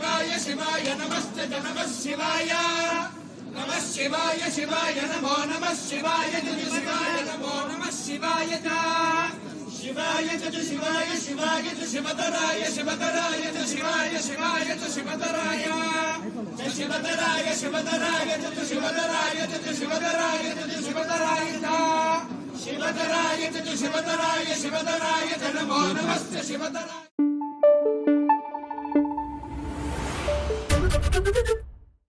शिवाय शिवाय नमस्ते नमः शिवाय शिवाय नमो नमः शिवाय शिवाय नमो नमः शिवाय शिवाय शिवाय शिवाय शिवतराय शिवतराय शिवाय शिवाय शिवतराय शिवतराय शिवतराय शिवतराय शिवतराय शिवतराय शिवतराय शिवतराय शिवतराय नमो नमस्ते शिवतराय।